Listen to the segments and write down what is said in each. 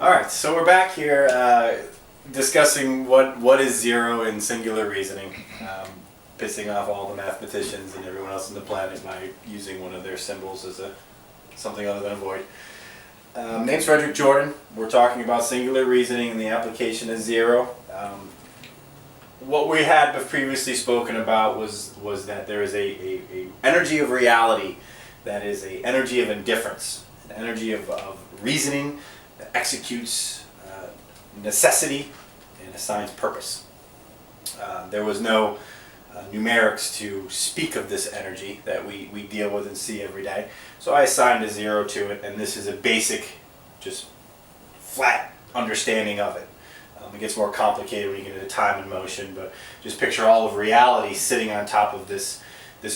All right, so we're back here discussing what is zero in singular reasoning, pissing off all the mathematicians and everyone else on the planet by using one of their symbols as something other than a void. Name's Frederick Jordan. We're talking about singular reasoning and the application of zero. What we had previously spoken about was that there is a energy of reality that is a energy of indifference, an energy of reasoning that executes necessity and assigns purpose. There was no numerics to speak of this energy that we deal with and see every day. So I assigned a zero to it, and this is a basic, just flat understanding of it. It gets more complicated when you get into time and motion, but just picture all of reality sitting on top of this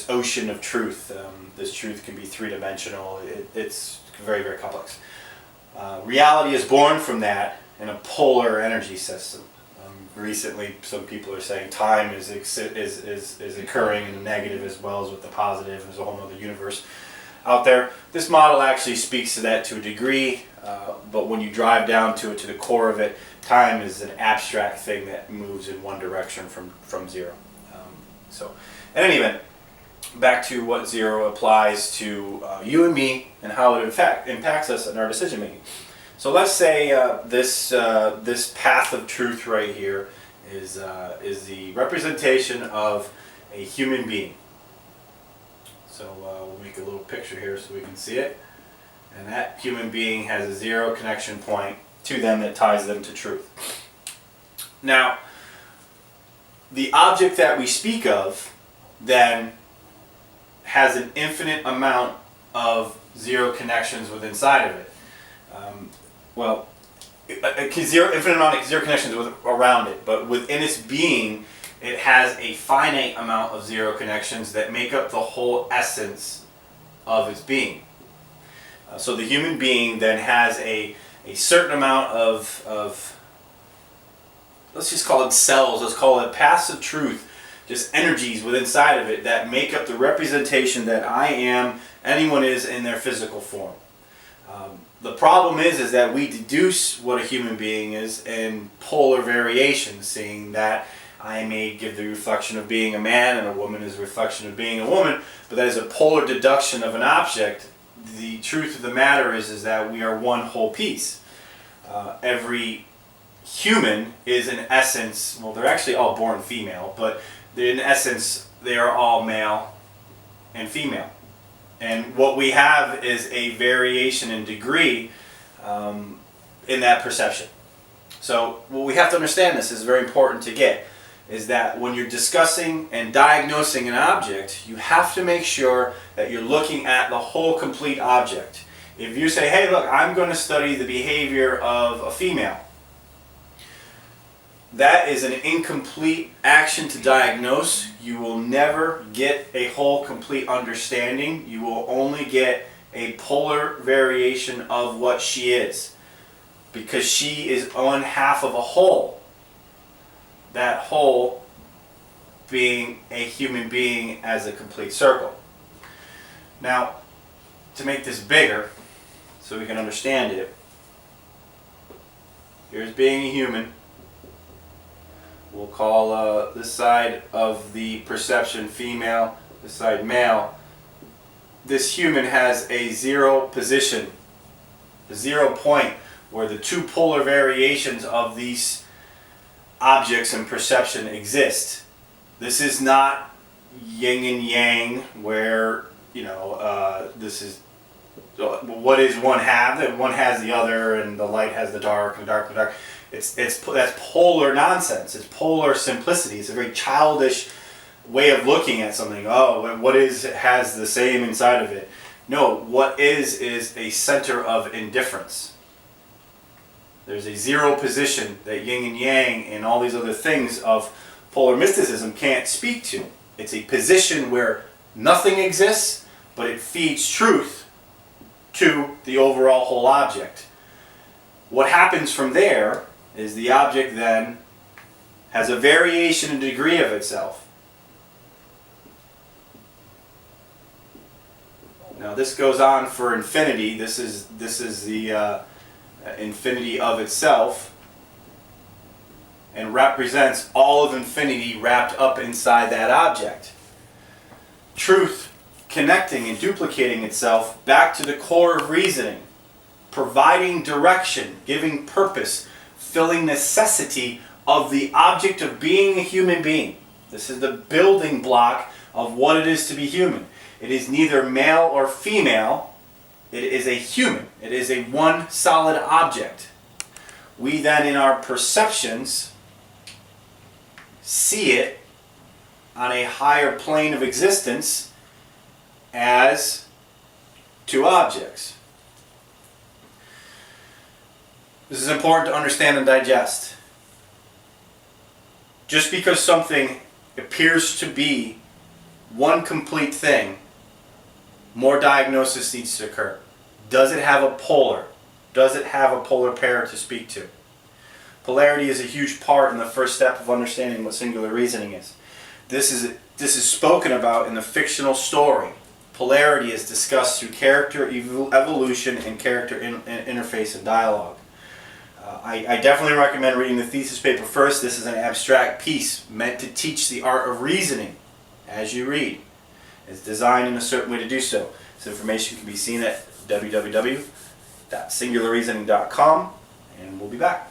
ocean of truth. This truth can be three-dimensional. It's very, very complex. Reality is born from that in a polar energy system. Recently, some people are saying time is occurring in the negative as well as with the positive. There's a whole other universe out there. This model actually speaks to that to a degree, but when you drive down to it, to the core of it, time is an abstract thing that moves in one direction from zero. So, in any event, back to what zero applies to you and me and how it in fact impacts us in our decision making. So let's say this path of truth right here is the representation of a human being. So we'll make a little picture here so we can see it. And that human being has a zero connection point to them that ties them to truth. Now, the object that we speak of then has an infinite amount of zero connections within inside of it. Infinite amount of zero connections around it, but within its being, it has a finite amount of zero connections that make up the whole essence of its being. So the human being then has a certain amount of, let's just call it cells, let's call it paths of truth, just energies within inside of it that make up the representation that I am, anyone is in their physical form. The problem is that we deduce what a human being is in polar variations, seeing that I may give the reflection of being a man and a woman is a reflection of being a woman, but that is a polar deduction of an object. The truth of the matter is that we are one whole piece. Every human is in essence, well, they're actually all born female, but in essence, they are all male and female. And what we have is a variation in degree in that perception. So what we have to understand, this is very important to get, is that when you're discussing and diagnosing an object, you have to make sure that you're looking at the whole complete object. If you say, hey, look, I'm going to study the behavior of a female, that is an incomplete action to diagnose. You will never get a whole complete understanding. You will only get a polar variation of what she is, because she is on half of a whole. That whole being a human being as a complete circle. Now, to make this bigger, so we can understand it, here's being a human. We'll call this side of the perception female, this side male. This human has a zero position, a 0 point, where the two polar variations of these objects and perception exist. This is not yin and yang, where this is what is one have, that one has the other, and the light has the dark, and the dark, the dark. That's polar nonsense. It's polar simplicity. It's a very childish way of looking at something. Oh, what is has the same inside of it? No, what is a center of indifference. There's a zero position that yin and yang and all these other things of polar mysticism can't speak to. It's a position where nothing exists, but it feeds truth to the overall whole object. What happens from there is the object then has a variation in degree of itself. Now this goes on for infinity. This is the infinity of itself, and represents all of infinity wrapped up inside that object. Truth connecting and duplicating itself back to the core of reasoning, providing direction, giving purpose, filling necessity of the object of being a human being. This is the building block of what it is to be human. It is neither male or female. It is a human. It is a one solid object. We then, in our perceptions, see it on a higher plane of existence as two objects. This is important to understand and digest. Just because something appears to be one complete thing, more diagnosis needs to occur. Does it have a polar? Does it have a polar pair to speak to? Polarity is a huge part in the first step of understanding what singular reasoning is. This is spoken about in the fictional story. Polarity is discussed through character evolution and character interface and dialogue. I definitely recommend reading the thesis paper first. This is an abstract piece meant to teach the art of reasoning as you read. It's designed in a certain way to do so. This information can be seen at www.singularreasoning.com, and we'll be back.